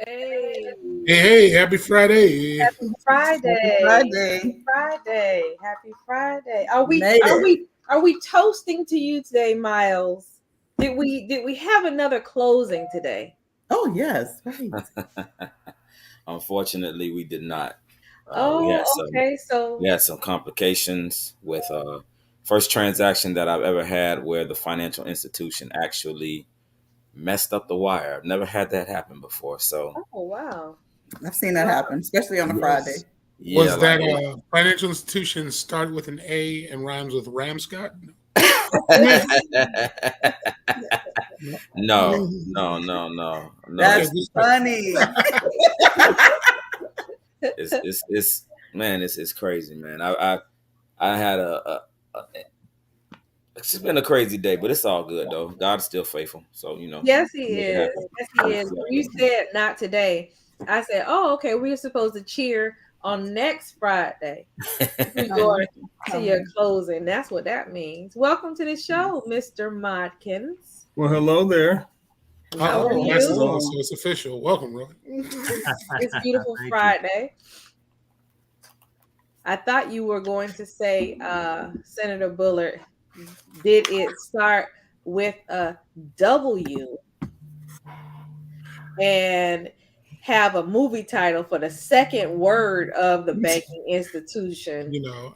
Hey, Hey, happy Friday. happy Friday. Happy Friday. Friday. Happy Friday. Are We we made are it. we are we toasting to you today, Miles? Did we have another closing today? Oh, yes. Right. Unfortunately, we did not. We had Oh, some okay. So complications with first transaction that I've ever had where the financial institution actually messed up the wire. I've never had that happen before. So oh wow. I've seen that Wow. happen, especially on a Was Friday. yeah, was like that financial institution started with an A and rhymes with Ramscott? No. no, no, no, no, no. Okay, That's It's just funny. it's man, it's crazy, man. I had a it's been a crazy day, but it's all good though. God's still faithful, so Yes, he make it is. happen. Yes, he is. When you said not today, I said, "Oh, okay. We're supposed to cheer on next Friday." We Um, going to your closing. That's what that means. Welcome to the show, Mr. Modkins. Well, hello there. How are oh, that's you? so hello. it's official. Welcome, Roy. It's beautiful Thank you. Friday. I thought you were going to say, Senator Bullard, did it start with a W and have a movie title for the second word of the banking institution?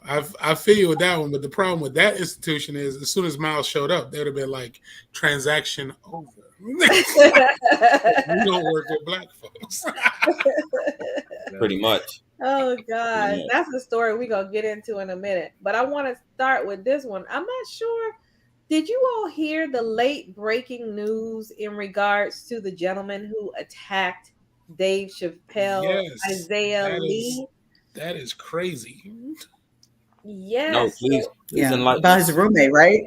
I feel you with that one, but the problem with that institution is as soon as Miles showed up, they would have been like transaction over. We don't work with black folks. Pretty much. Oh Pretty gosh, much. that's the story we're gonna get into in a minute. But I want to start with this one. I'm not sure. Did you all hear the late breaking news in regards to the gentleman who attacked Dave Chappelle, Yes, Isaiah that is Lee? that is crazy. No, Yes. please Yeah. enlighten About his us. roommate, right?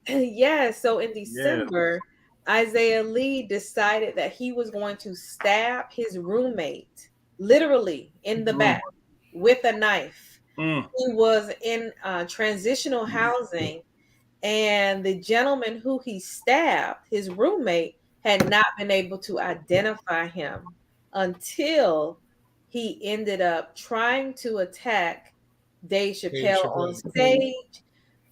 Yes. So in Yeah. December, Isaiah Lee decided that he was going to stab his roommate literally in the Mm, back with a knife. mm, He was in transitional housing, and the gentleman who he stabbed, his roommate, had not been able to identify him until he ended up trying to attack Dave Dave Chappelle on Chappelle. stage.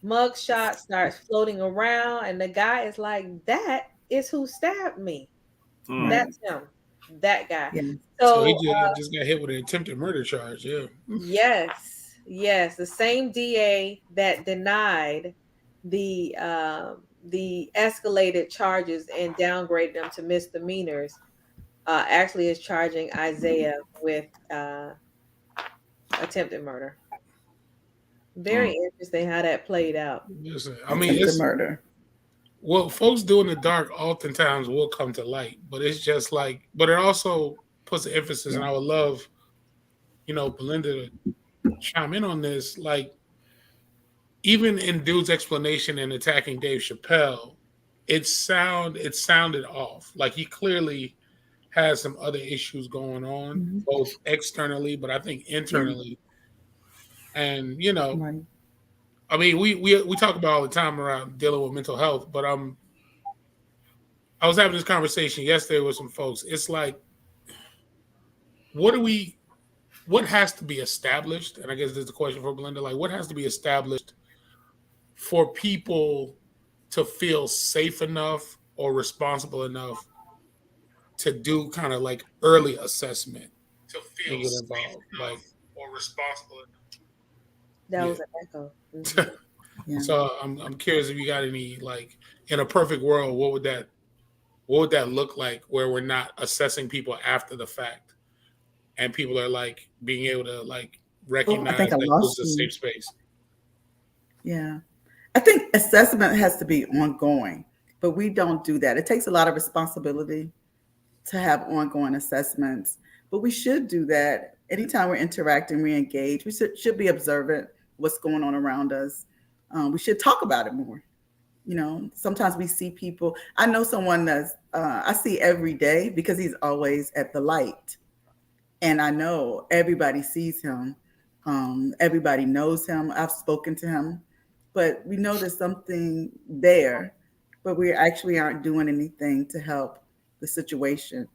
Mugshot starts floating around, and the guy is like, "That is who stabbed me. mm. Right. That's him. That guy." Yeah. So he So just got hit with an attempted murder charge. Yeah. yes, yes, the same DA that denied the escalated charges and downgraded them to misdemeanors actually is charging Isaiah with attempted murder. Very Mm. interesting how that played out. Listen, I mean, Attempted it's murder. what folks do in the dark oftentimes will come to light, but it's just like, but it also puts the emphasis, and Yeah. I would love, Belinda to chime in on this. Like, even in Dude's explanation in attacking Dave Chappelle, it sounded off. Like he clearly has some other issues going on, Mhm. both externally, but I think Yeah. internally. And Right. I mean, we talk about all the time around dealing with mental health, but I was having this conversation yesterday with some folks. It's like, what do we what has to be established? And I guess this is the question for Belinda, like what has to be established for people to feel safe enough or responsible enough to do kind of like early assessment To and feel get safe involved. Like, enough or responsible That yeah. was an echo. Mhm. Yeah. So I'm curious if you got any, like, in a perfect world, what would that look like where we're not assessing people after the fact and people are like being able to like Oh, I recognize think I that this is lost a you. safe space. Yeah. I think assessment has to be ongoing, but we don't do that. It takes a lot of responsibility to have ongoing assessments, but we should do that anytime we're interacting, we engage. We should be observant what's going on around us. We should talk about it more. Sometimes we see people. I know someone that's I see every day because he's always at the light, and I know everybody sees him. Everybody knows him. I've spoken to him, but we know there's something there, but we actually aren't doing anything to help the situation.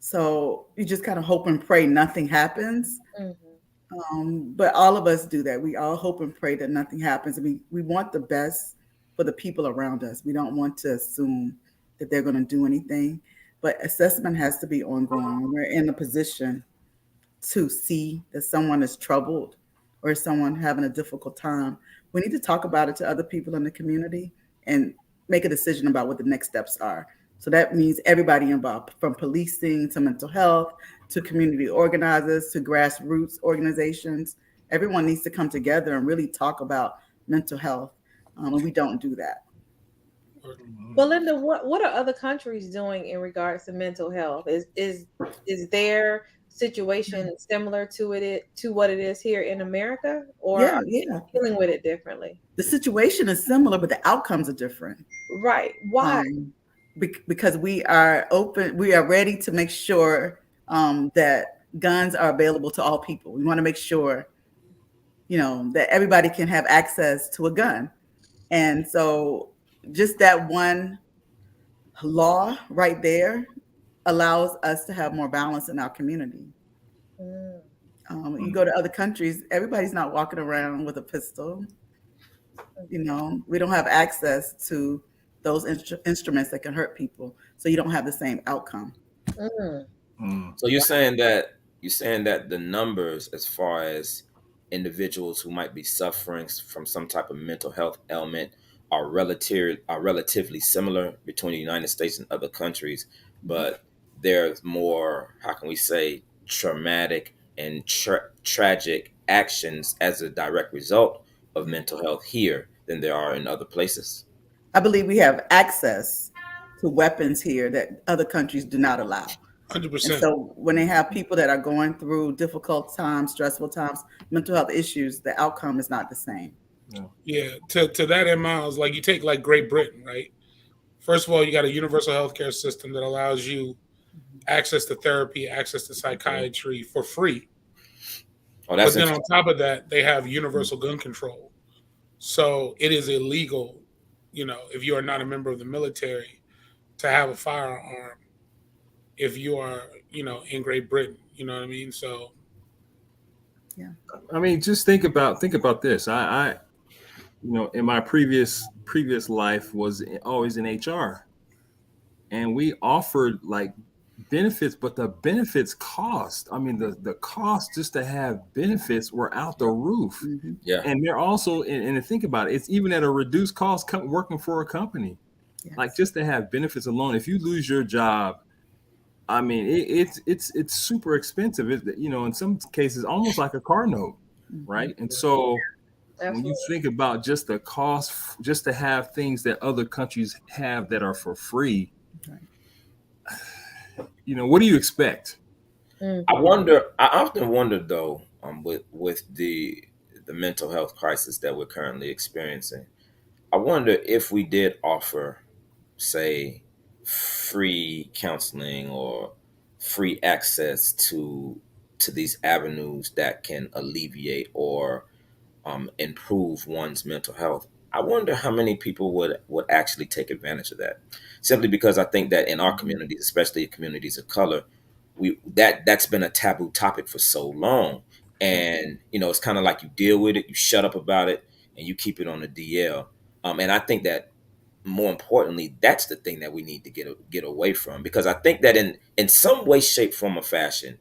So you just kind of hope and pray nothing happens. Mhm. But all of us do that. We all hope and pray that nothing happens. We want the best for the people around us. We don't want to assume that they're going to do anything. But assessment has to be ongoing. When we're in a position to see that someone is troubled or someone having a difficult time, we need to talk about it to other people in the community and make a decision about what the next steps are. So that means everybody involved, from policing to mental health to community organizers to grassroots organizations. Everyone needs to come together and really talk about mental health. And we don't do that. Belinda, what are other countries doing in regards to mental health? Is their situation similar to what it is here in America, or Yeah, are they yeah. dealing with it differently? The situation is similar, but the outcomes are different. Right. Why? um, because we are open, we are ready to make sure that guns are available to all people. We want to make sure, that everybody can have access to a gun. And so just that one law right there allows us to have more balance in our community. Mm, You go to other countries, everybody's not walking around with a pistol. We don't have access to those instruments that can hurt people, so you don't have the same outcome. mm, So you're saying that the numbers, as far as individuals who might be suffering from some type of mental health ailment, are relatively similar between the United States and other countries, but there's more, how can we say, traumatic and tragic actions as a direct result of mental health here than there are in other places. I believe we have access to weapons here that other countries do not allow. Hundred And percent. so when they have people that are going through difficult times, stressful times, mental health issues, the outcome is not the same. Yeah. To that end, Miles, like you take like Great Britain, right? First of all, you got a universal healthcare system that allows you access to therapy, access to psychiatry for free. Oh, that's But then on interesting. top of that, they have universal gun control. So it is illegal, if you are not a member of the military, to have a firearm if you are, in Great Britain. You know what I mean? So Yeah. I mean, just think about this. I in my previous life was always in HR, and we offered like benefits, but the benefits cost. I mean, the cost just to have benefits were out the roof. Hmm. Yeah. And they're also, and to think about it, it's even at a reduced cost working for a company. Like Yes. just to have benefits alone, if you lose your job, I mean, it's super expensive. In some cases, almost like a car note, Hmm. right? And so when you absolutely. think about just the cost, just to have things that other countries have that are for free, Right. what do you expect? Hmm. I often wonder though, with the mental health crisis that we're currently experiencing. I wonder if we did offer, say, free counseling or free access to these avenues that can alleviate or improve one's mental health. I wonder how many people would actually take advantage of that. Simply because I think that in our communities, especially communities of color, that's been a taboo topic for so long. And it's kind of like you deal with it, you shut up about it, and you keep it on the DL. And I think that more importantly, that's the thing that we need to get away from, because I think that in some way, shape, form, or fashion,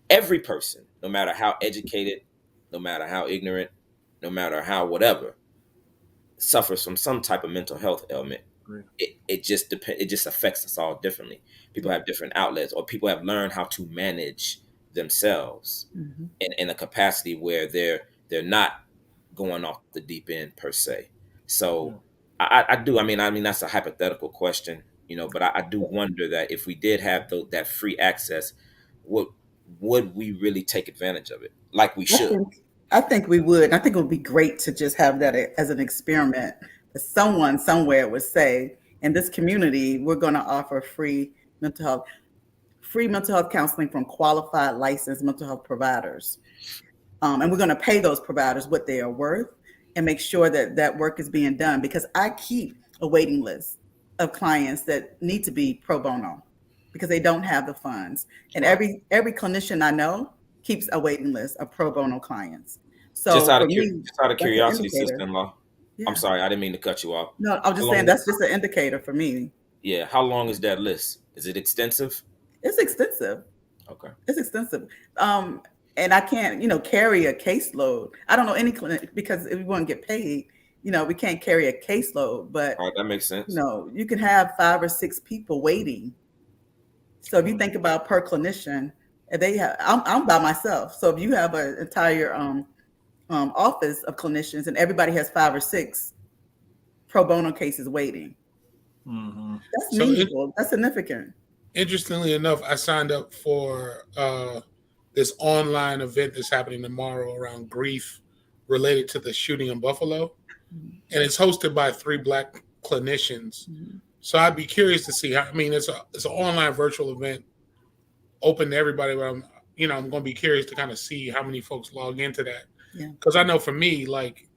every person, no matter how educated, no matter how ignorant, no matter how whatever, suffers from some type of mental health ailment. Great. It just depends. It just affects us all differently. People have different outlets, or people have learned how to manage themselves Hmm. in a capacity where they're not going off the deep end per se. So Yeah. I do. I mean that's a hypothetical question, but I do wonder that if we did have that free access, would would we really take advantage of it like we I should? think I think we would. I think it would be great to just have that as an experiment. That someone somewhere would say, in this community, we're going to offer free mental health counseling from qualified licensed mental health providers. And we're going to pay those providers what they are worth and make sure that that work is being done, because I keep a waiting list of clients that need to be pro bono. because they don't have the funds. And Right. every clinician I know keeps a waiting list of pro bono clients. So for me, Just out of that's an curiosity, indicator. sister-in-law. I'm Yeah. sorry, I didn't mean to cut you off. No, I'm How just saying long? that's just an indicator for me. Yeah, how long is that list? Is it extensive? It's extensive. Okay. It's extensive. Um, and I can't, carry a caseload. I don't know any clinic because if we want to get paid, we can't carry a caseload. But All right, that makes sense. you can have 5 or 6 people waiting. So if you Mm. think about per clinician, if they have, I'm by myself. So if you have an entire office of clinicians and everybody has 5 or 6 pro bono cases waiting, Mm-hmm. that's So meaningful. That's significant. interestingly enough, I signed up for this online event that's happening tomorrow around grief related to the shooting in Buffalo, and it's hosted by 3 Black clinicians. Mm-hmm. So I'd be curious to see how. I mean, it's an online virtual event open to everybody, but I'm going to be curious to kind of see how many folks log into that, Yeah, because I know for me, like,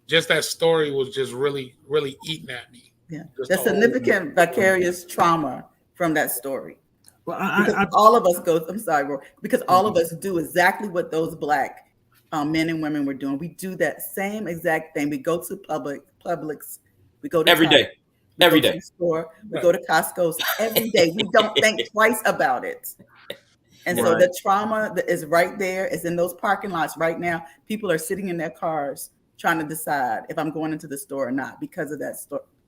just that story was just really, really eating at me. yeah. Just the There's whole. significant vicarious trauma from that story. Well, Because all of us go, I'm sorry, Roy, because all of us do exactly what those Black men and women were doing. We do that same exact thing. We go to Publix, we go to Every Target, day. we Every go to day. the store, we Right. go to Costco's every day. We don't think twice about it. And so Right. the trauma that is right there, is in those parking lots right now. People are sitting in their cars trying to decide if I'm going into the store or not because of that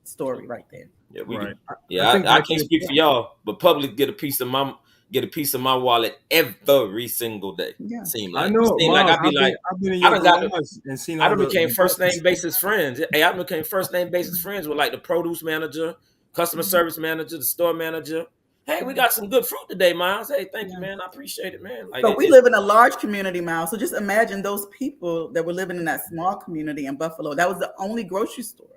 story right there. Yeah, we Right. can. I Yeah, think I like can't speak for y'all, but public get a piece of my wallet every single day. Yeah. I know, Seem like Miles. I'd be like, I've been in I your done got to, garage and seen I all done became the first name basis friends. Hey, I became first name basis friends with like the produce manager, customer service manager, the store manager. Hey, we got some good fruit today, Miles. Hey, thank you, Yeah. man. I appreciate it, man. Like But we live in a large community, Miles. So just imagine those people that were living in that small community in Buffalo. That was the only grocery store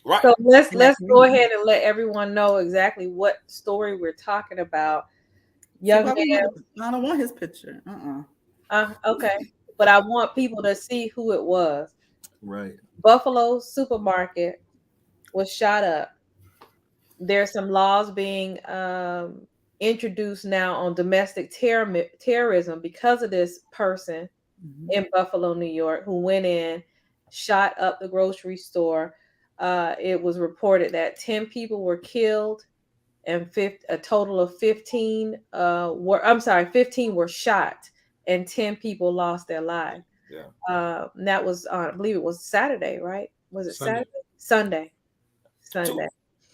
right. So let's in that go community. ahead and let everyone know exactly what story we're talking about. See, Young why we man, I don't want his picture. okay, but I want people to see who it was. right. Buffalo supermarket was shot up. There's some laws being introduced now on domestic terrorism because of this person Mhm. in Buffalo, New York, who went in, shot up the grocery store. It was reported that 10 people were killed and a total of 15 15 were shot and 10 people lost their lives. Yeah. That was I believe it was Saturday, right? Was it Sunday. Saturday? Sunday. Two Sunday.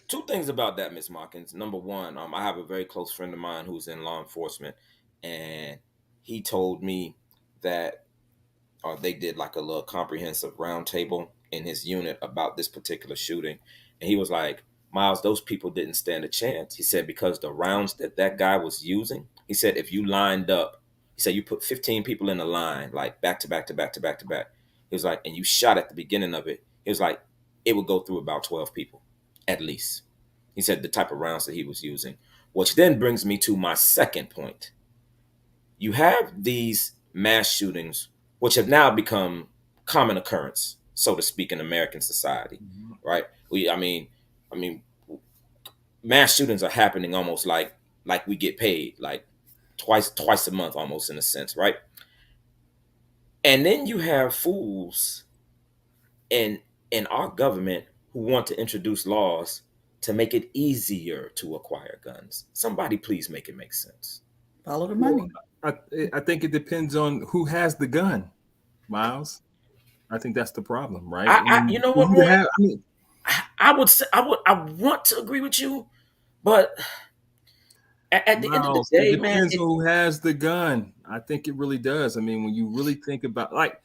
two things about that, Miss Markins. Number one, I have a very close friend of mine who's in law enforcement, and he told me that they did like a little comprehensive roundtable in his unit about this particular shooting, and he was like, "Miles, those people didn't stand a chance." He said because the rounds that guy was using, he said if you lined up, he said you put 15 people in a line like back to back to back to back to back. He was like, and you shot at the beginning of it. He was like, it would go through about 12 people, at least. He said the type of rounds that he was using, which then brings me to my second point. You have these mass shootings, which have now become common occurrence, so to speak, in American society, Mhm. right? I mean, mass shootings are happening almost like we get paid, like twice a month, almost in a sense, right? And then you have fools in our government who want to introduce laws to make it easier to acquire guns. Somebody please make it make sense. Follow the Well, money. I think it depends on who has the gun, Miles. I think that's the problem, right? You know For what, you to Roy? have, I mean, I would say I want to agree with you, but at the end of the Miles, it day, man, depends on who has the gun. I think it really does. I mean, when you really think about, like,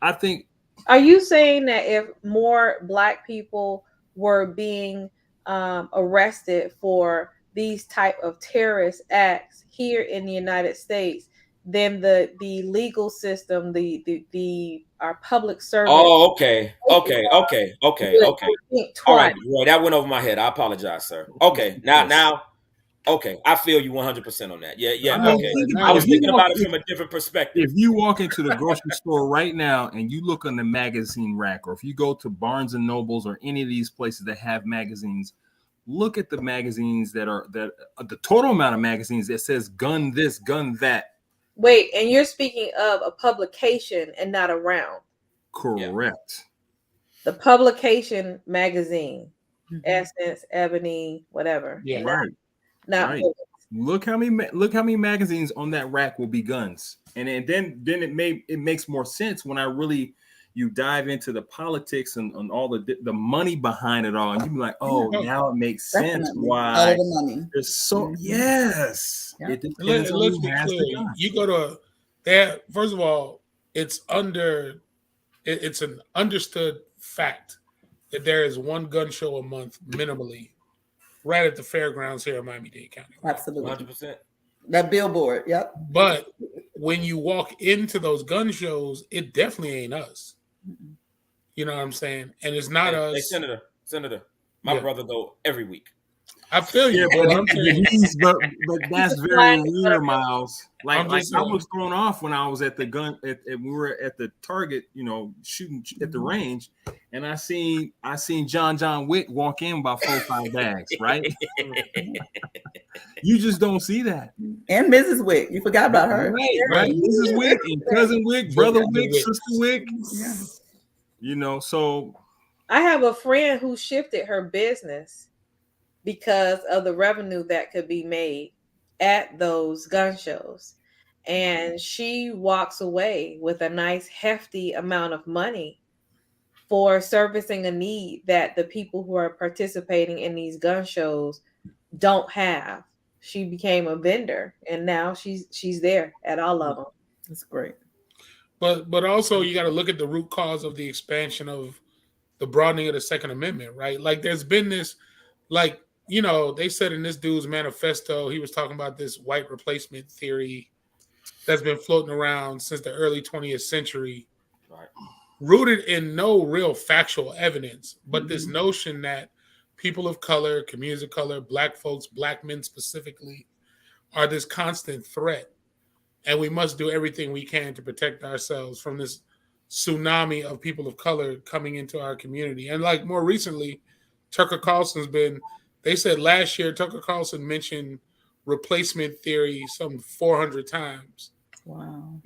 I think Are you saying that if more Black people were being arrested for these type of terrorist acts here in the United States, then the legal system, the our public servant oh, okay. would think All twice? right, Roy, that went over my head. I apologize, sir. it's Okay, this. okay, I feel you 100% on that. Yeah, I yeah, mean, okay. think I about was thinking about it from a different perspective. if you walk into the grocery store right now and you look on the magazine rack, or if you go to Barnes and Nobles or any of these places that have magazines, look at the magazines that the total amount of magazines that says gun this, gun that. Wait, and you're speaking of a publication and not a round. Correct. The publication magazine, Mhm. Essence, Ebony, whatever. Yeah. Right. Not Right. bullets. Look how many magazines on that rack will be guns, and then it makes more sense when you dive into the politics and all the money behind it all, and you be like, oh, Yeah. now it makes sense Definitely. why All of the money. there's so Mhm. yes. Yeah. It depends on Let's who be has clear. the gun. You go to that. First of all, it's an understood fact that there is one gun show a month minimally, right at the fairgrounds here in Miami-Dade County. Absolutely. 100%. That billboard. Yep. But when you walk into those gun shows, it definitely ain't us. Mhm. You know what I'm saying? And it's not Hey, us. Senator, my Yeah. brother go every week. I feel you. Yeah, But what I'm saying, but that's very flying rare, Miles. I'm Like just I saying. was thrown off when I was at the gun. We were at the target, shooting at the range, and I seen John Wick walk in about 4 or 5 bags. Right? You just don't see that. And Mrs. Wick. You forgot about her. Right. Mrs. Wick and cousin Wick, brother Wick, Wick. sister Wick. Yeah. So I have a friend who shifted her business because of the revenue that could be made at those gun shows. And she walks away with a nice hefty amount of money for servicing a need that the people who are participating in these gun shows don't have. She became a vendor, and now she's there at all of them. That's great. but also you got to look at the root cause of the expansion of the broadening of the Second Amendment, right? Like there's been this, like, they said in this dude's manifesto, he was talking about this white replacement theory that's been floating around since the early 20th century, Right. rooted in no real factual evidence, but this notion that people of color, communities of color, black folks, black men specifically, are this constant threat. And we must do everything we can to protect ourselves from this tsunami of people of color coming into our community. And like more recently, Tucker Carlson's they said last year, Tucker Carlson mentioned replacement theory some 400 times, Wow.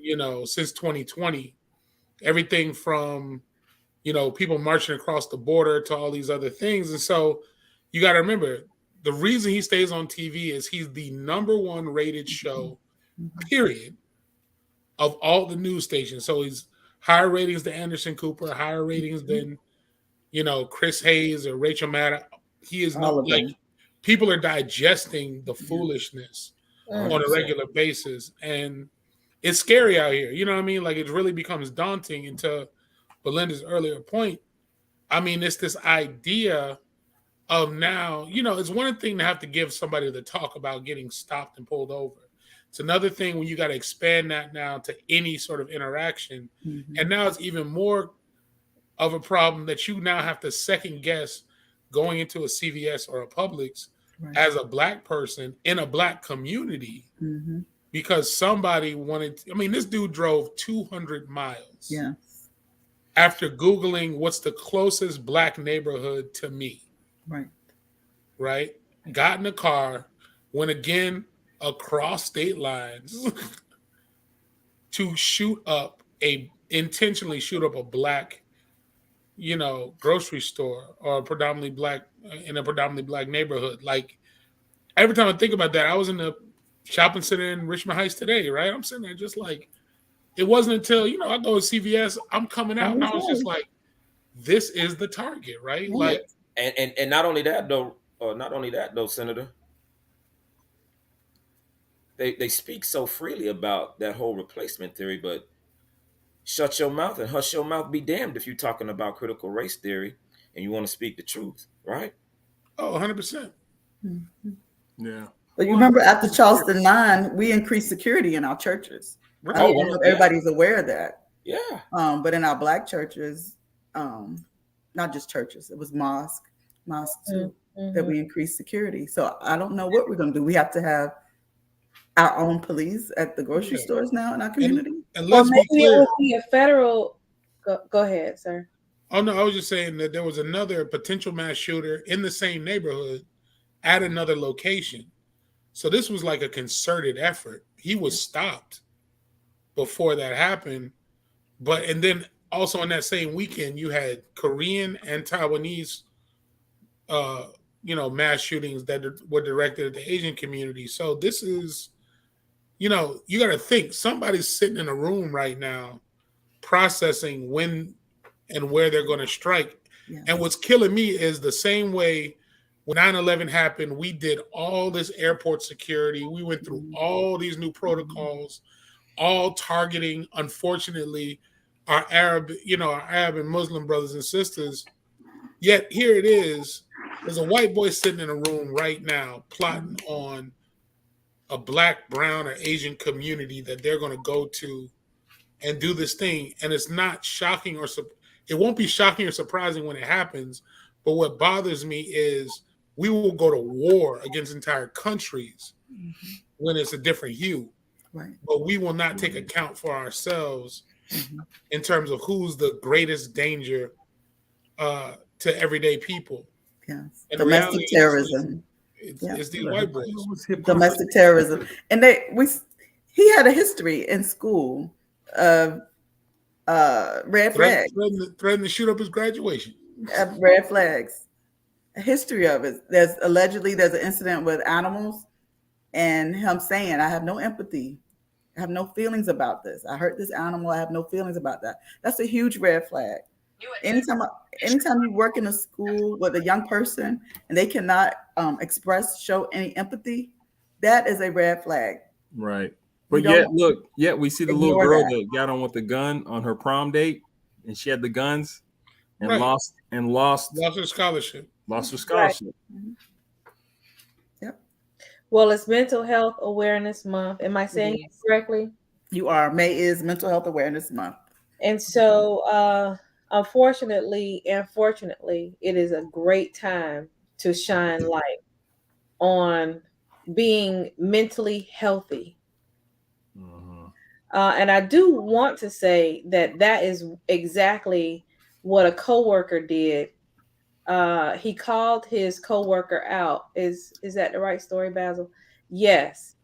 since 2020. Everything from, people marching across the border to all these other things. And so you got to remember, the reason he stays on TV is he's the #1 rated show, period, of all the news stations. So he's higher ratings than Anderson Cooper, higher ratings than, Chris Hayes or Rachel Maddow. He is All of them. people are digesting the foolishness on a 100%. regular basis. And it's scary out here. You know what I mean? Like it really becomes daunting. And to Belinda's earlier point, I mean, it's this idea of now, it's one thing to have to give somebody the talk about getting stopped and pulled over. It's another thing when you got to expand that now to any sort of interaction. Mhm. And now it's even more of a problem that you now have to second guess going into a CVS or a Publix Right. as a black person in a black community Mhm. because somebody wanted. This dude drove 200 miles Yeah. after Googling what's the closest black neighborhood to me, Right. right? Got in a car, went again across state lines to intentionally shoot up a black, grocery store or in a predominantly black neighborhood. Like every time I think about that, I was in the shopping center in Richmond Heights today, right? I'm sitting there just like, it wasn't until, I go to CVS, I'm coming out, and I was just like, this is the target, right? Yeah. Like, And not only that though, Senator, they speak so freely about that whole replacement theory, but shut your mouth and hush your mouth be damned if you're talking about critical race theory and you want to speak the truth, right? oh, 100%. Mhm. yeah. But you remember after Charleston 9, we increased security in our churches. I Right. don't know if everybody's aware of that. Yeah. But in our black churches, not just churches, it was mosques too, that we increased security. So I don't know what we're going to do. We have to have our own police at the grocery stores now in our community. And Or let's be maybe it clear. would be a federal. Go ahead, sir. Oh, no, I was just saying that there was another potential mass shooter in the same neighborhood at another location. So this was like a concerted effort. He was stopped before that happened. But and then also in that same weekend, you had Korean and Taiwanese, uh, mass shootings that were directed at the Asian community. So this is, you got to think somebody's sitting in a room right now processing when and where they're going to strike. Yeah. And what's killing me is the same way when 9/11 happened, we did all this airport security. We went through all these new protocols, all targeting, unfortunately, our Arab and Muslim brothers and sisters. Yet here it is. There's a white boy sitting in a room right now plotting on a black, brown, or Asian community that they're going to go to and do this thing. And it's not shocking it won't be shocking or surprising when it happens. But what bothers me is we will go to war against entire countries when it's a different hue. Right. But we will not take account for ourselves in terms of who's the greatest danger to everyday people. Yes. And Domestic terrorism. It's these white boys. Domestic terrorism. And he had a history in school of red flags. Threatened to shoot up his graduation. Red flags. A history of it. There's an incident with animals and him saying, I have no empathy. I have no feelings about this. I hurt this animal. I have no feelings about that. That's a huge red flag. Anytime you work in a school with a young person and they cannot show any empathy, that is a red flag. Right. But yet we see the little girl that got on with the gun on her prom date, and she had the guns and lost her scholarship. Lost her scholarship. Right. Mm-hmm. Yep. Well, it's Mental Health Awareness Month. Am I saying it correctly? You are. May is Mental Health Awareness Month. And so unfortunately and fortunately, it is a great time to shine light on being mentally healthy. And I do want to say that is exactly what a coworker did. He called his coworker out. Is that the right story, Basil? Yes.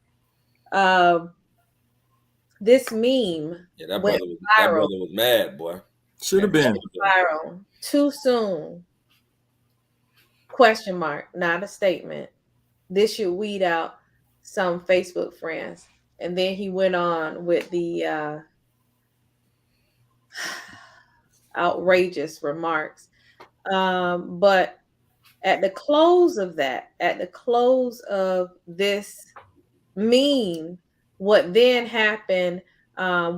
This meme that brother was mad, boy. Should have been viral too soon. ? Not a statement. This should weed out some Facebook friends. And then he went on with the outrageous remarks. But at the close of this meme, what then happened,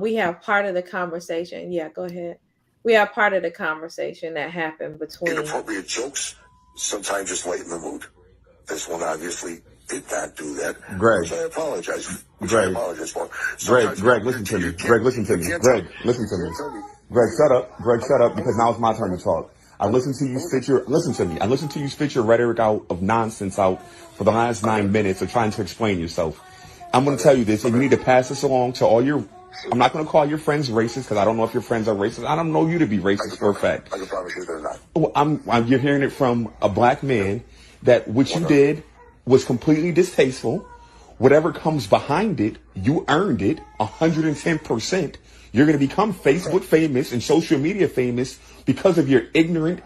we have part of the conversation. Yeah, go ahead. We have part of the conversation that happened between inappropriate jokes, sometimes just lighten the mood. This one obviously did not do that. Greg. Which I apologize. Greg, listen to me. Greg, listen to me. Greg, listen to me. Greg, shut up. Greg, shut up, because now it's my turn to talk. I listened to you spit your rhetoric out of nonsense out for the last 9 minutes of trying to explain yourself. I'm going to tell you this, and you need to pass this along to all your... I'm not going to call your friends racist, because I don't know if your friends are racist. I don't know you to be racist for a fact. I can promise you they're not. You're hearing it from a black man that what you did was completely distasteful. Whatever comes behind it, you earned it 110%. You're going to become Facebook famous and social media famous because of your ignorant.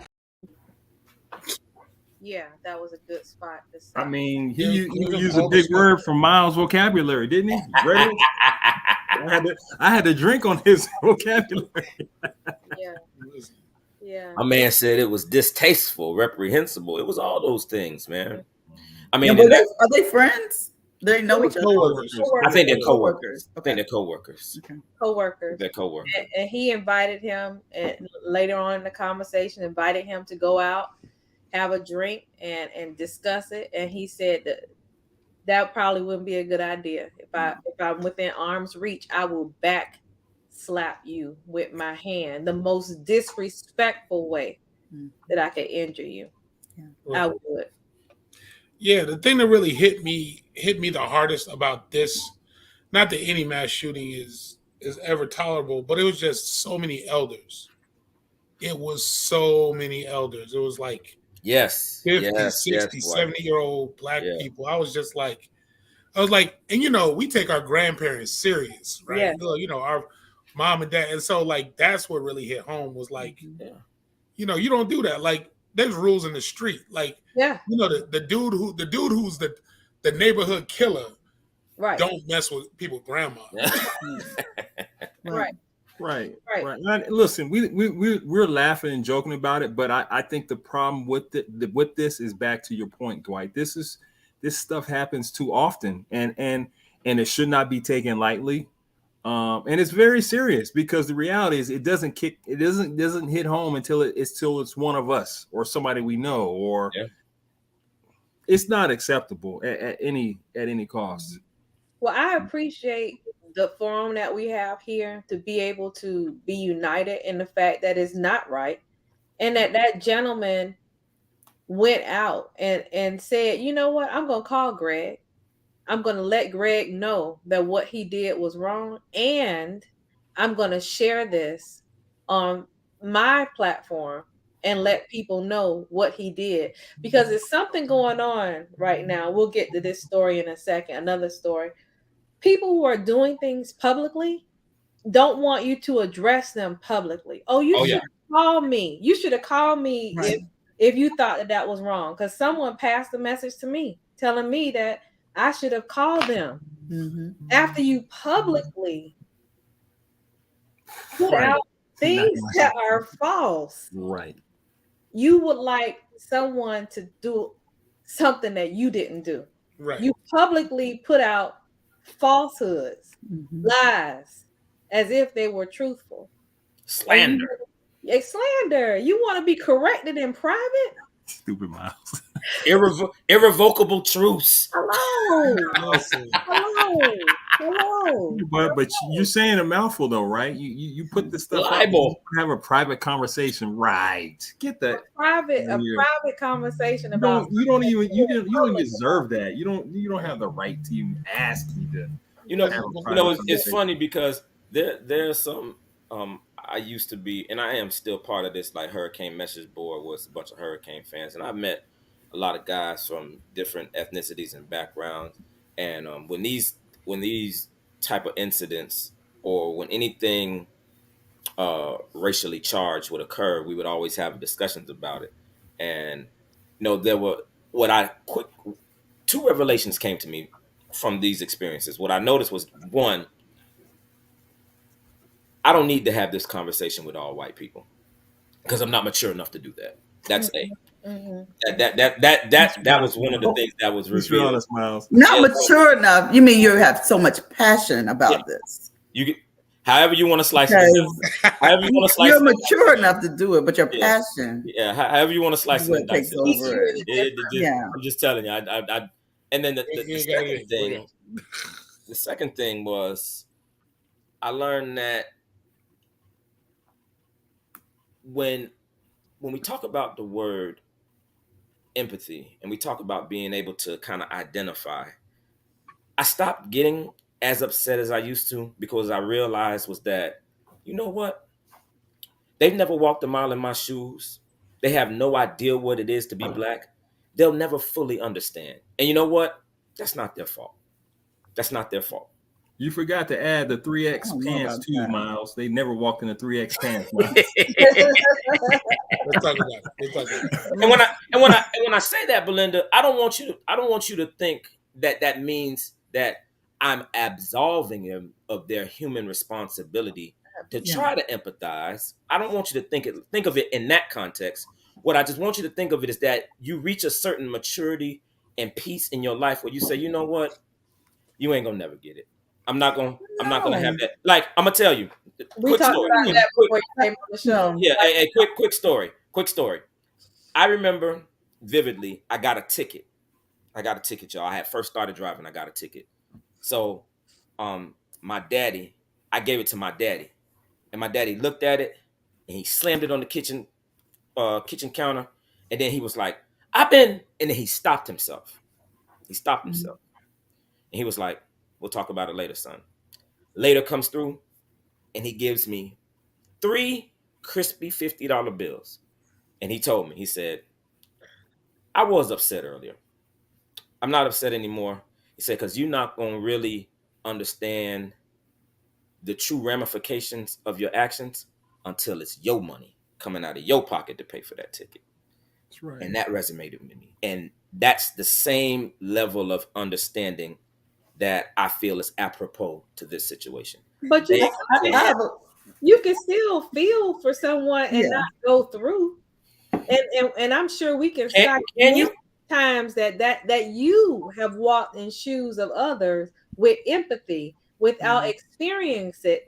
Yeah, that was a good spot to stop. I mean, he used a big word from Miles' vocabulary, didn't he? I had to drink on his vocabulary. Yeah. My man said it was distasteful, reprehensible. It was all those things, man. I mean, are they friends? They know each other. I think they're coworkers. I think they're coworkers. Okay. Coworkers. They're coworkers. And he invited him, and later on in the conversation, invited him to go out, have a drink, and discuss it. And he said that probably wouldn't be a good idea. If I'm within arm's reach, I will back slap you with my hand, the most disrespectful way that I could injure you. I would. Yeah, the thing that really hit me the hardest about this, not that any mass shooting is ever tolerable, but it was just so many elders. It was so many elders. It was like Yes, 50, yes, yes, 60, boy. 70-year-old black Yeah, people. I was like, and we take our grandparents serious, right? Yes. Our mom and dad. And so like that's what really hit home was like, Mhm. yeah, you don't do that. Like there's rules in the street. Like, Yeah. the dude who's the neighborhood killer Right. don't mess with people's grandma. yeah. Right. Right. Right, Right. right. And listen, we're laughing and joking about it, but I think the problem with with this is back to your point, Dwight. This stuff happens too often, and it should not be taken lightly. And it's very serious because the reality is it doesn't hit home until it's one of us or somebody we know, or Yeah. it's not acceptable at any cost. Well, I appreciate the forum that we have here to be able to be united in the fact that it's not right, and that gentleman went out and said, you know what, I'm gonna call Greg. I'm gonna let Greg know that what he did was wrong, and I'm gonna share this on my platform and let people know what he did, because there's something going on right now. We'll get to this story in a second, another story. People who are doing things publicly don't want you to address them publicly. Oh, you Oh should yeah. have called me. You should have called me Right. if you thought that was wrong, because someone passed a message to me telling me that I should have called them Mm-hmm. after you publicly put Right. out Not things much. that are false. Right. You would like someone to do something that you didn't do. Right. You publicly put out falsehoods, Mm-hmm. lies, as if they were truthful. And Slander. slander. You want to be corrected in private? Stupid Miles. Irrevocable truce. Hello. Listen, Hello. Hello. But you're saying a mouthful though, right? You put this stuff out. You Libel. have a private conversation, right? Get that. A Yeah. private conversation You about don't even deserve that. You don't have the right to even ask me to You know, have a Well, private it's conversation. funny because there's some I used to be, and I am still part of this like hurricane message board was a bunch of hurricane fans, and I met a lot of guys from different ethnicities and backgrounds, and when these type of incidents or when anything racially charged would occur, we would always have discussions about it, and there were what I quick two revelations came to me from these experiences. What I noticed was one, I don't need to have this conversation with all white people because I'm not mature enough to do that. That's A. Mhm. That was one of the things that was Thanks for revealed. honest, Miles. Not Yeah, mature enough. You mean you have so much passion yeah. about this You get however you want to slice it. because However you want to slice you're it. mature enough to do it, but your Yeah, passion yeah. However you want to is slice it what and dice takes it. Each over. year is And different. yeah. I'm just telling you. And then you the ain't got second it. thing, the second thing was I learned that when when we talk about the word empathy and we talk about being able to kind of identify, I stopped getting as upset as I used to because I realized was that, you know what? They've never walked a mile in my shoes. They have no idea what it is to be black. They'll never fully understand. And you know what? That's not their fault. That's not their fault. You forgot to add the I 3X don't know pants about too, that. Miles. They never walked in the 3X pants, Miles. Let's talk about it. Let's talk about it. And when I say that, Belinda, I don't want you to think that that means that I'm absolving them of their human responsibility to Yeah. try to empathize. I don't want you to think of it in that context. What I just want you to think of it is that you reach a certain maturity and peace in your life where you say, you know what, you ain't gonna never get it. I'm not gonna have No. that. Like I'm gonna tell you, We quick talked story, about quick, that quick, before you came on the show. No. yeah, a quick story. Quick story. I remember vividly. I got a ticket. Y'all. I had first started driving. I got a ticket. So, my daddy, I gave it to my daddy, and my daddy looked at it, and he slammed it on the kitchen counter, and then he was like, and then he stopped himself. He stopped Mhm. himself, and he was like, "We'll talk about it later, son." Later comes through, and he gives me three crispy $50 bills, and he told me, he said, I was upset earlier. I'm not upset anymore. He said, because you're not going to really understand the true ramifications of your actions until it's your money coming out of your pocket to pay for that ticket. That's right. And that resonated with me. And that's the same level of understanding that I feel is apropos to this situation. But you They, still they can, have, you can still feel for someone and Yeah. not go through. And I'm sure we can can, cite can many you? times that you have walked in shoes of others with empathy without experiencing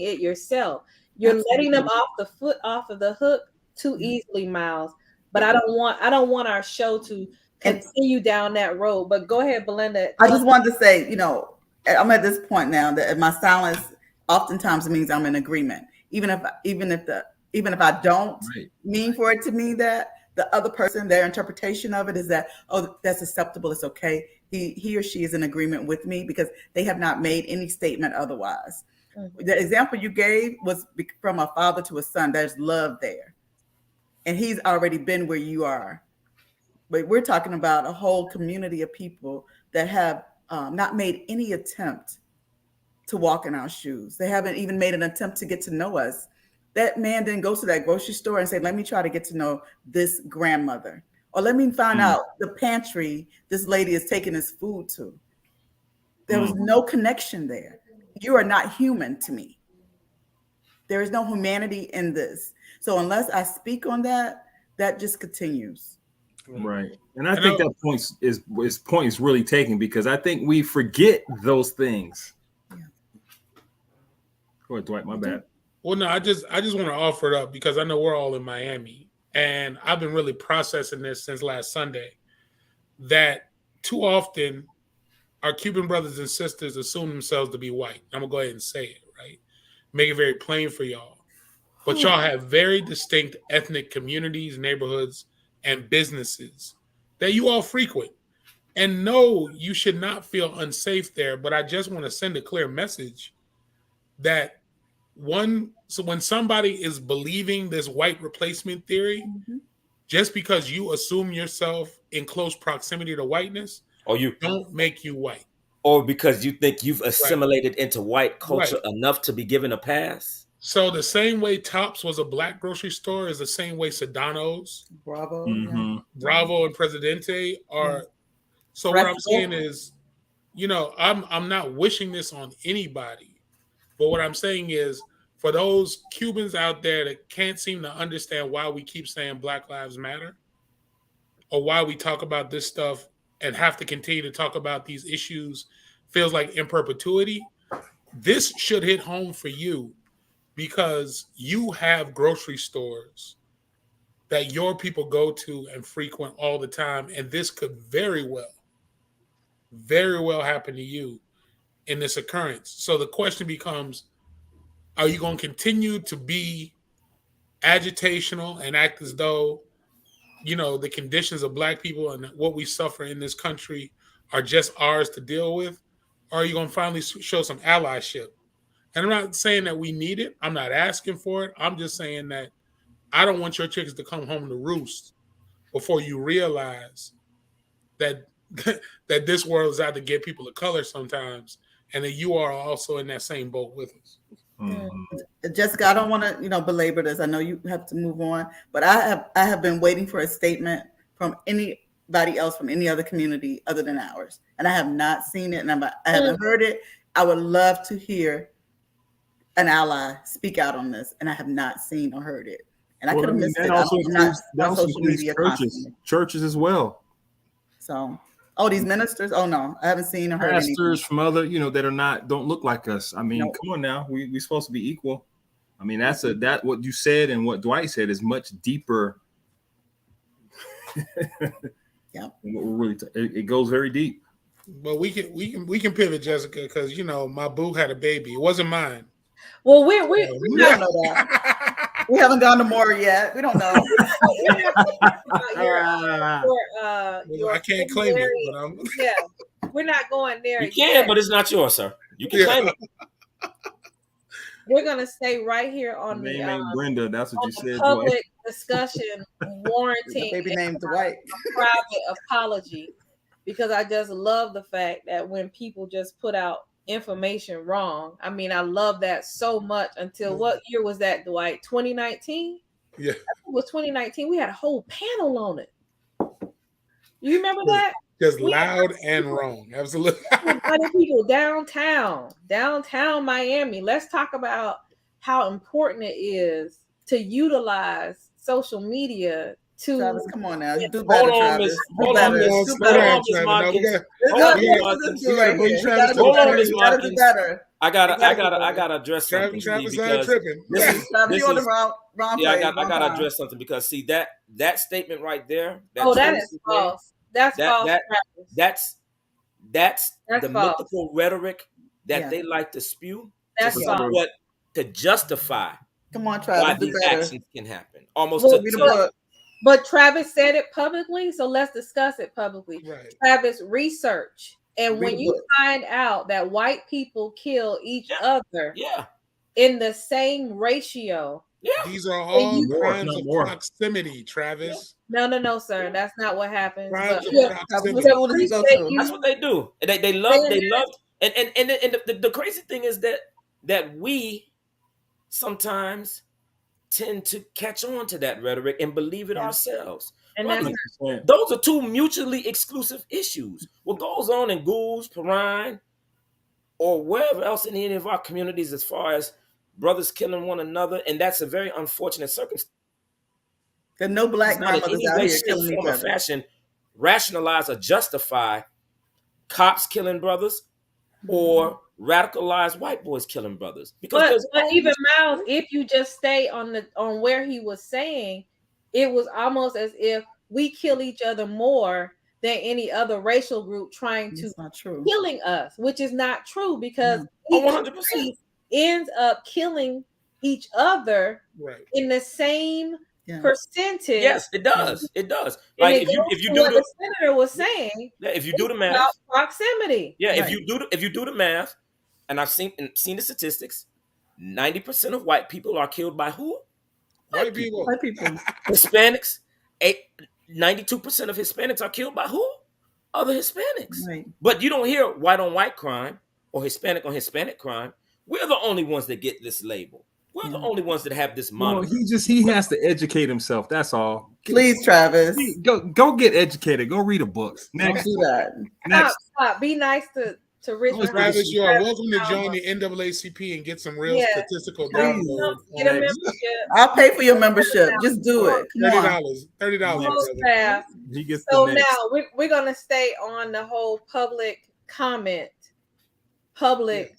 it yourself. You're letting them off of the hook too easily, Miles. But I don't want our show to And continue down that road. But go ahead, Belinda. I just wanted to say, I'm at this point now that my silence oftentimes means I'm in agreement. Even if I don't Right. mean for it to mean that, the other person, their interpretation of it is that, oh, that's acceptable, it's okay. He or she is in agreement with me because they have not made any statement otherwise. Mhm. The example you gave was from a father to a son. There's love there. And he's already been where you are. But we're talking about a whole community of people that have not made any attempt to walk in our shoes. They haven't even made an attempt to get to know us. That man didn't go to that grocery store and say, let me try to get to know this grandmother. Or let me find out the pantry this lady is taking his food to. There was no connection there. You are not human to me. There is no humanity in this. So unless I speak on that, that just continues. Right. And I think that point is really taken because I think we forget those things. Yeah. Go ahead, Dwight, my bad. Well, no, I just want to offer it up because I know we're all in Miami, and I've been really processing this since last Sunday. That too often our Cuban brothers and sisters assume themselves to be white. I'm gonna go ahead and say it, right? Make it very plain for y'all. But y'all have very distinct ethnic communities, neighborhoods, and businesses that you all frequent. And no, you should not feel unsafe there. But I just want to send a clear message that so when somebody is believing this white replacement theory, just because you assume yourself in close proximity to whiteness, Or you don't make you white. or because you think you've Right. assimilated into white culture Right. enough to be given a pass. So the same way Tops was a black grocery store is the same way Sedano's, Bravo. Bravo, and Presidente are. Yes. So what I'm saying is, I'm not wishing this on anybody, but what I'm saying is for those Cubans out there that can't seem to understand why we keep saying Black Lives Matter or why we talk about this stuff and have to continue to talk about these issues feels like in perpetuity, this should hit home for you because you have grocery stores that your people go to and frequent all the time. And this could very well happen to you in this occurrence. So the question becomes, are you going to continue to be agitational and act as though, the conditions of Black people and what we suffer in this country are just ours to deal with? Or are you going to finally show some allyship? And I'm not saying that we need it. I'm not asking for it. I'm just saying that I don't want your chickens to come home to roost before you realize that that this world is out to get people of color sometimes, and that you are also in that same boat with us. Jessica, I don't want to, belabor this. I know you have to move on, but I have been waiting for a statement from anybody else from any other community other than ours, and I have not seen it, and I haven't heard it. I would love to hear an ally speak out on this, and I have not seen or heard it. And I could have missed it. Also I'm not on includes social media constantly. churches as well. So, these ministers. Oh no, I haven't seen or heard Pastors anything. from other, that don't look like us. I mean, Nope. come on now, we're supposed to be equal. I mean, that what you said and what Dwight said is much deeper. Yeah, it goes very deep. But we can pivot, Jessica, because my boo had a baby. It wasn't mine. Well, we don't know that. We haven't gone to more yet. We don't know. I can't claim it, but we're not going there. You can, but it's not yours, sir. You can claim it. We're gonna stay right here on Brenda. That's what you said. The discussion The warranting baby named Dwight. a private apology, because I just love the fact that when people just put out information wrong, I mean, I love that so much. Until what year was that, Dwight? 2019? Yeah. It was 2019. We had a whole panel on it. You remember that? Just We had loud and wrong. Absolutely. people downtown Miami. Let's talk about how important it is to utilize social media to Travis, come on now. Do Hold better, on, Travis. Miss. Do Hold better. on, Miss. Do Slow Hold better. down, on, Miss Travis. No, we Markins. got Hold No, on, Miss this Markins. is do we gotta right bring here. You Travis gotta to do the Hold on, better. stage. Miss You gotta do Markins. better. I You gotta do gotta better. address something. See, Travis ain't because tripping. this is Travis, this you on the is wrong yeah. place, I wrong gotta time. address something because see that statement right there that Oh, that Travis is is made, false. That's that false, that Travis. that's That's the false. mythical rhetoric that Yeah. they like to spew That's For false. sure. what to justify Come on, why Travis, do these better. actions can happen. Almost Well, Read the but, book. but Travis said it publicly, so let's discuss it publicly. Right. Travis, research. And Read when the you book. find out that white people kill each Yeah. other Yeah, in the same ratio, yeah. These are and all you More, crimes not of more. proximity, Travis. no, sir, that's not what happens. Crimes But of we Travis, what proximity. school did you go appreciate to? That's what you they do. And they saying loved and the crazy thing is that we sometimes tend to catch on to that rhetoric and believe it Yeah. ourselves. and that's Brothers, 100%. those are two mutually exclusive issues. What goes on in Goulds, Perrine, or wherever else in any of our communities as far as brothers killing one another, and that's a very unfortunate circumstance. There's no Does black not in grandmothers any out way, here shape, killing each form, or other. fashion rationalize or justify cops killing brothers or radicalized white boys killing brothers, because but there's even always Miles, if you just stay on where he was saying, it was almost as if we kill each other more than any other racial group trying to It's not true. killing us, which is not true, because oh, each 100%. race ends up killing each other Right. in the same Yeah. percentage. Yes, it does. It does. And Like it if you goes if you to do what the the senator was saying. yeah, if you do It's the math, about proximity. yeah, Right. if you do the math, and I've seen the statistics, 90% of white people are killed by who? White people. White people. Hispanics. 92% of Hispanics are killed by who? Other Hispanics. Right. But you don't hear white on white crime or Hispanic on Hispanic crime. We're the only ones that get this label. We're the Yeah. only ones that have this Well, moniker. he has to educate himself. That's all. Please, Travis. Go get educated. Go read a book. Don't Next. do that. Next. Stop. Be nice to Richard. Travis, you are welcome to Travis. join the NAACP and get some real Yeah. statistical Please, download. get a on membership. I'll pay for your membership. Just do it. Come on. $30. $30, Whole brother. staff. He gets So the next. now we're gonna stay on the whole public comment, public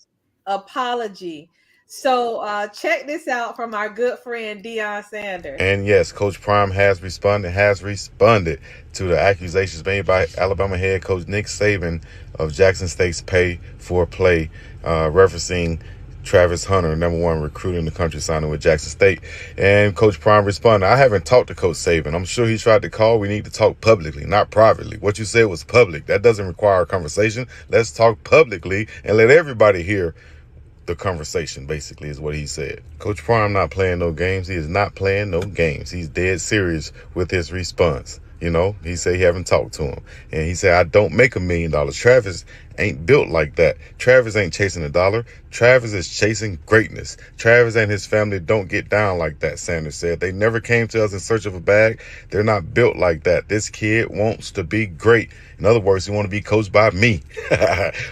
apology. So check this out from our good friend Deion Sanders. And yes, Coach Prime has responded to the accusations made by Alabama head coach Nick Saban of Jackson State's pay for play, referencing Travis Hunter, #1 recruit in the country, signing with Jackson State. And Coach Prime responded, I haven't talked to Coach Saban. I'm sure he tried to call. We need to talk publicly, not privately. What you said was public. That doesn't require a conversation. Let's talk publicly and let everybody hear the conversation, basically, is what he said. Coach Prime not playing no games. He is not playing no games. He's dead serious with his response. You know, he said he haven't talked to him. And he said, I don't make $1 million. Travis ain't built like that. Travis ain't chasing $1. Travis is chasing greatness. Travis and his family don't get down like that, Sanders said. They never came to us in search of a bag. They're not built like that. This kid wants to be great. In other words, he want to be coached by me.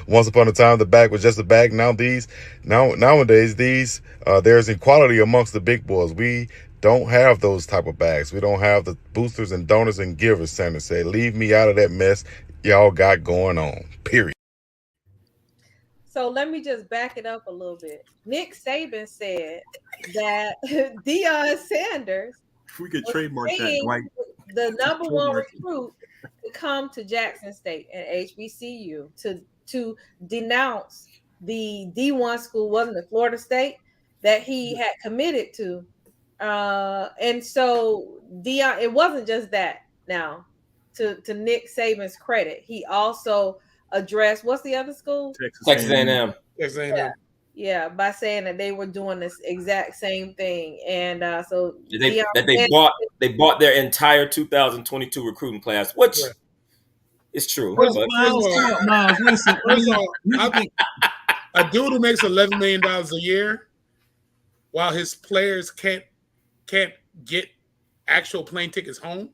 Once upon a time, the bag was just a bag. Nowadays, there's equality amongst the big boys. We don't have those type of bags. We don't have the boosters and donors and givers, Sanders said. Leave me out of that mess y'all got going on, period. So let me just back it up a little bit. Nick Saban said that Deion Sanders We could was trademark that, paying Dwight. the number one Trademark. recruit to come to Jackson State and HBCU to denounce the D1 school, wasn't it Florida State, that he had committed to. And so Deion, it wasn't just that. Now, to Nick Saban's credit, he also addressed, what's the other school? Texas A&M. Yes, I know. Yeah, by saying that they were doing this exact same thing, and so That Sanders, they bought their entire 2022 recruiting class, which Right. is true. First, But first of all, Miles, listen. first of all, Here's the thing. a dude who makes $11 million a year, while his players can't get actual plane tickets home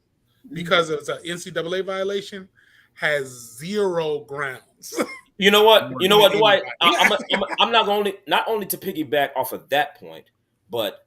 because of an NCAA violation, has zero grounds. you know what? You know what? Do I? Anybody. I'm not only to piggyback off of that point, but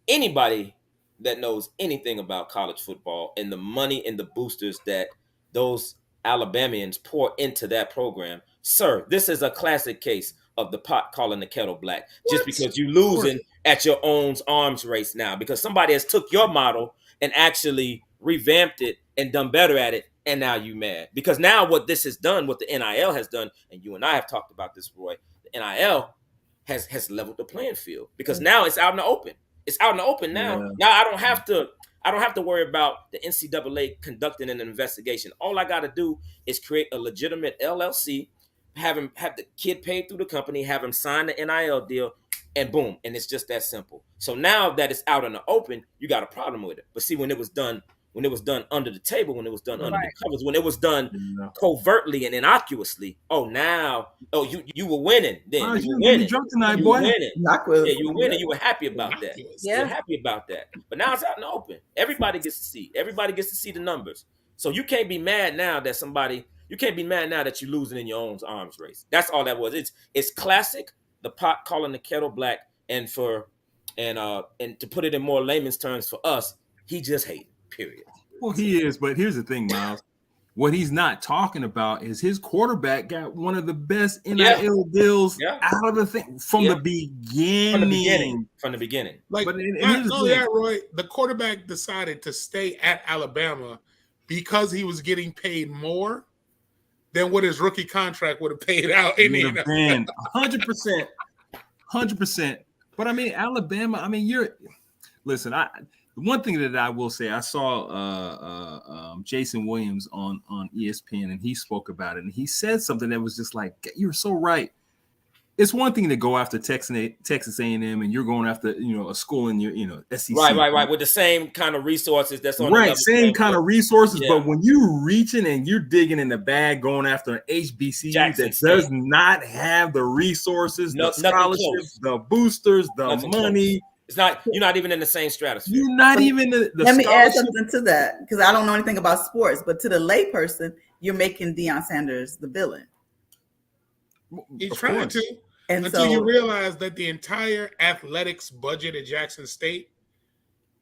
anybody that knows anything about college football and the money and the boosters that those Alabamians pour into that program, sir, this is a classic case of the pot calling the kettle black. Just because you losing at your own arms race now, because somebody has took your model and actually revamped it and done better at it, and now you mad because now what this has done, what the NIL has done, and you and I have talked about this, Roy. The NIL has leveled the playing field because now it's out in the open. It's out in the open now. Yeah. Now I don't have to worry about the NCAA conducting an investigation. All I got to do is create a legitimate LLC, have the kid paid through the company, have him sign the NIL deal, and boom, and it's just that simple. So now that it's out in the open, you got a problem with it. But see, when it was done under the table, when it was done under the covers, when it was done covertly and innocuously, you were winning then. Miles, You were you gonna be winning. drunk tonight, You boy. were winning. Knockwood. Yeah, you were winning. You were happy about that. Yeah. You're happy about that. But now it's out in the open. Everybody gets to see. Everybody gets to see the numbers. So you can't be mad now that you're losing in your own arms race. That's all that was. It's classic, the pot calling the kettle black, and to put it in more layman's terms for us, he just hated. Period. Well, he is, but here's the thing, Miles. What he's not talking about is his quarterback got one of the best NIL deals out of the thing from the beginning. From the beginning. Like, but Roy, the quarterback decided to stay at Alabama because he was getting paid more than what his rookie contract would have paid out in the NFL. 100%. But I mean, Alabama. I mean, listen. One thing that I will say, I saw Jason Williams on ESPN, and he spoke about it, and he said something that was just like, "You're so right." It's one thing to go after Texas A&M, and you're going after a school in your SEC, right, with the same kind of resources that's on right, same kind of resources. Yeah. But when you're reaching and you're digging in the bag, going after an HBCU that does not have the resources, the scholarships, the boosters, the money. It's not. You're not even in the same stratosphere. You're not even the Let me add something to that because I don't know anything about sports, but to the layperson, you're making Deion Sanders the villain. He's trying to, and until you realize that the entire athletics budget at Jackson State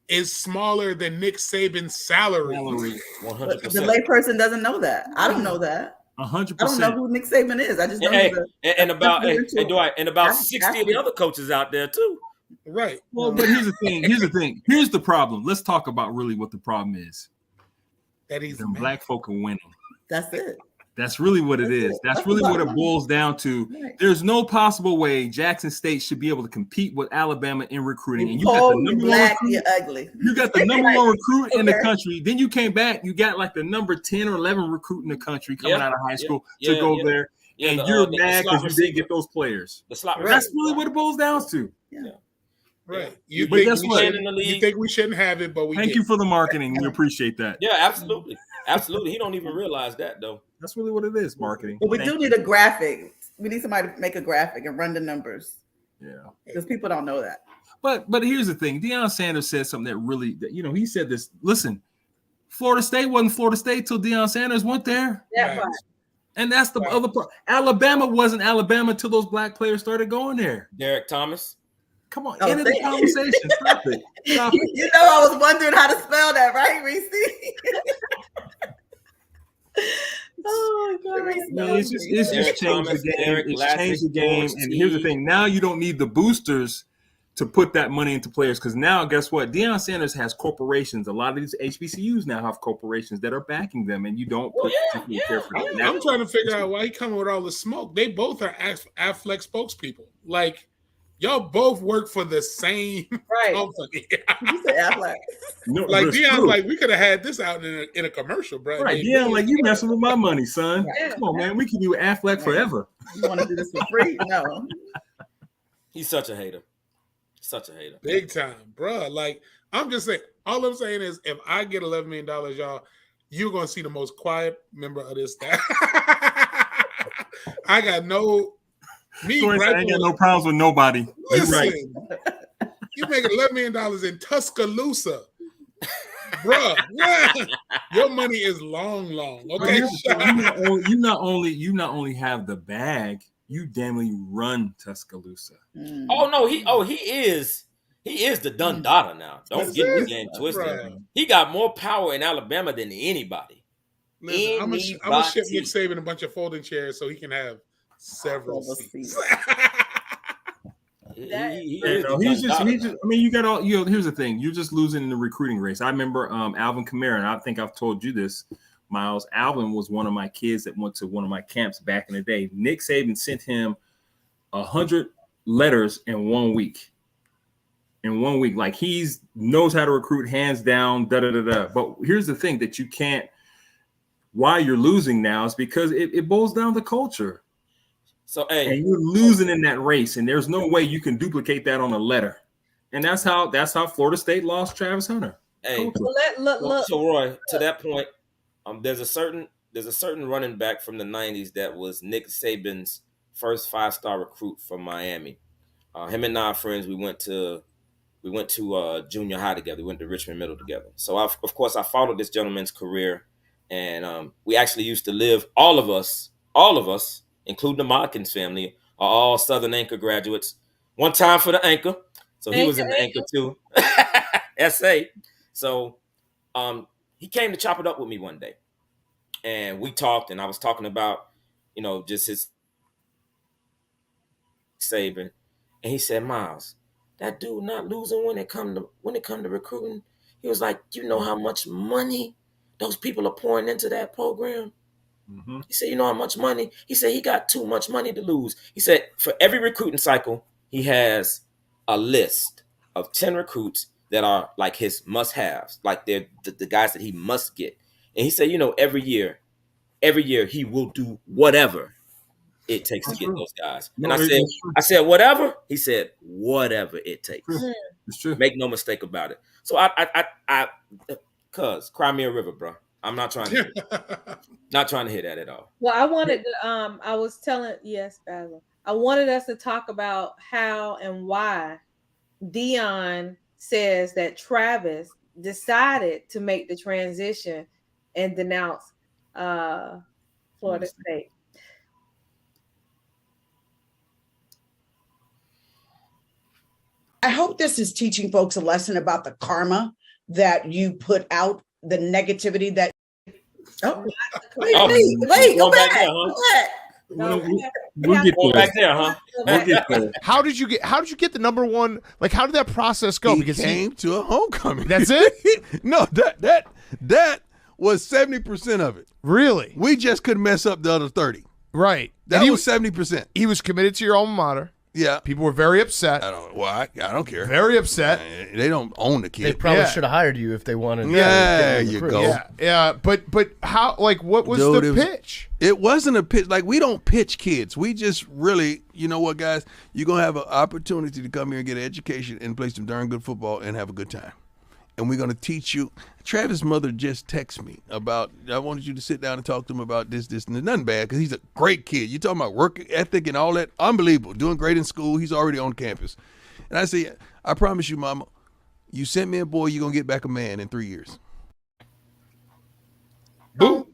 is smaller than Nick Saban's salary. 100%. The layperson doesn't know that. I don't know that. 100%. I don't know who Nick Saban is. I just know and about 60 of the other coaches out there too. Right. Well, but here's the thing. Here's the problem. Let's talk about really what the problem is. That he's black folk are winning. That's it. That's really what it is. That's really what it boils down to. Right. There's no possible way Jackson State should be able to compete with Alabama in recruiting. And you got the number one recruit. You're ugly. You got the number one recruit in the country. Then you came back. You got like the number 10 or 11 recruit in the country coming out of high school to go there. And you're mad because you didn't get those players. That's really what it boils down to. Yeah. Right. You think we shouldn't have it, but we Thank you for the marketing. We appreciate that. Yeah, absolutely. Absolutely. He don't even realize that though. That's really what it is, marketing. But we do need a graphic. We need somebody to make a graphic and run the numbers. Yeah. Because people don't know that. But here's the thing. Deion Sanders said something that really, he said this. Listen, Florida State wasn't Florida State till Deion Sanders went there. Yeah, right. And that's the other part. Alabama wasn't Alabama until those black players started going there. Derek Thomas. Come on, end of the conversation. Stop it. Stop it. You know, I was wondering how to spell that, right, Reese? Oh my God! No, it's just changed the game. It's changed the game. And here's the thing: now you don't need the boosters to put that money into players because now, guess what? Deion Sanders has corporations. A lot of these HBCUs now have corporations that are backing them, and you don't put particularly care for that. I'm trying to figure out why he coming with all the smoke. They both are Affleck spokespeople. Like, y'all both work for the same company. You say Affleck. No, like Deion, like we could have had this out in a commercial, bro. Right, Deion, like you messing with my money, son. Yeah. Come on, man. We can do Affleck forever. You want to do this for free? No. He's such a hater. Such a hater. Big time, bro. Like, I'm just saying, all I'm saying is if I get $11 million, y'all, you're going to see the most quiet member of this staff. I got no... Me, I ain't got no problems with nobody. Listen, Right. you making $11 million in Tuscaloosa. Bruh, your money is long. Okay, you not only have the bag, you damn near run Tuscaloosa. Oh no, he is the Dun Dada now. Don't get the game twisted. Bruh. He got more power in Alabama than anybody. Listen, I'm gonna ship Nick Saban a bunch of folding chairs so he can have several seats. He's just. I mean, you got all. Here's the thing: you're just losing in the recruiting race. I remember Alvin Kamara, and I think I've told you this, Miles. Alvin was one of my kids that went to one of my camps back in the day. Nick Saban sent him 100 letters in 1 week. Like he's knows how to recruit, hands down. But here's the thing that you can't. Why you're losing now is because it boils down to culture. So, hey, and you're losing in that race, and there's no way you can duplicate that on a letter. And that's how Florida State lost Travis Hunter. Hey, look. So Roy, to that point, there's a certain running back from the '90s that was Nick Saban's first 5-star recruit from Miami. Him and our friends, we went to junior high together. We went to Richmond Middle together. So of course I followed this gentleman's career, and we actually used to live. All of us, including the Modkins family, are all Southern Anchor graduates. One time for the Anchor, so he was in the Anchor too. SA. So he came to chop it up with me one day, and we talked, and I was talking about just his Saban, and he said, Miles, that dude not losing when it come to recruiting. He was like, you know how much money those people are pouring into that program? Mm-hmm. He said, you know how much money? He said he got too much money to lose. He said for every recruiting cycle, he has a list of 10 recruits that are like his must-haves, like they're the guys that he must get. And he said, every year he will do whatever it takes to get those guys. And I said, whatever? He said, whatever it takes. It's true. Make no mistake about it. So I cry me a river, bro. I'm not trying to hear that at all. Well, I wanted to, I was telling, yes, Basil. I wanted us to talk about how and why Dion says that Travis decided to make the transition and denounce Florida State. I hope this is teaching folks a lesson about the karma that you put out, the negativity that. Wait, go back. We'll get back there, huh? We'll get there. How did you get the number one? Like, how did that process go? Because he came to a homecoming. That's it? No, that was 70% of it. Really? We just couldn't mess up the other 30. Right. That was 70%. He was committed to your alma mater. Yeah. People were very upset. I don't care. Very upset. They don't own the kid. They probably should have hired you if they wanted. There you go. Yeah. But how? Like, what was the pitch? It wasn't a pitch. Like, we don't pitch kids. We just really, you know what, guys? You're gonna have an opportunity to come here and get an education and play some darn good football and have a good time. And we're gonna teach you. Travis' mother just texted me about, I wanted you to sit down and talk to him about this, and nothing bad, because he's a great kid. You're talking about work ethic and all that. Unbelievable. Doing great in school. He's already on campus. And I say, I promise you, Mama, you sent me a boy, you're going to get back a man in 3 years. Boom.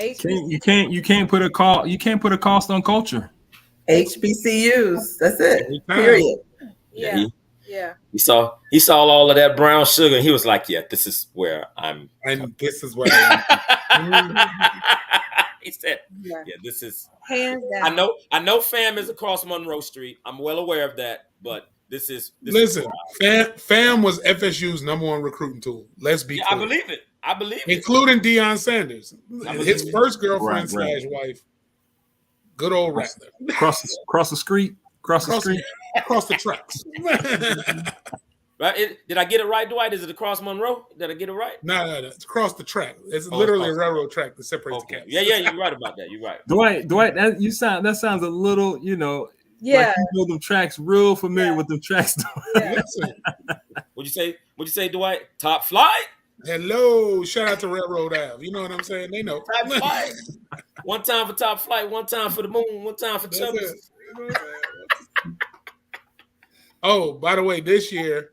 You can't put a cost on culture. HBCUs. That's it. Period. Yeah. He saw all of that brown sugar, and he was like, "Yeah, this is where I'm." And this is where I'm. He said, "Yeah, this is hands down." I know FAM is across Monroe Street. I'm well aware of that, but this is. Listen, FAM was FSU's number one recruiting tool. Let's be clear. I believe it. Including Deion Sanders, his first girlfriend / wife. Good old Rattler. Across the street. Across the tracks. Right? Did I get it right, Dwight? Is it across Monroe? Did I get it right? No. It's across the track. It's literally a railroad track that separates the camps. Yeah, you're right about that. You're right. Dwight, that sounds a little, Yeah, you know them tracks, real familiar Yeah. with them tracks. yeah. Listen, What'd you say, Dwight? Top flight? hello. Shout out to Railroad Ave. You know what I'm saying? They know. Top flight. One time for top flight, one time for the moon, one time for That's Chubbs. it. You know what I'm saying? Oh, by the way, this year,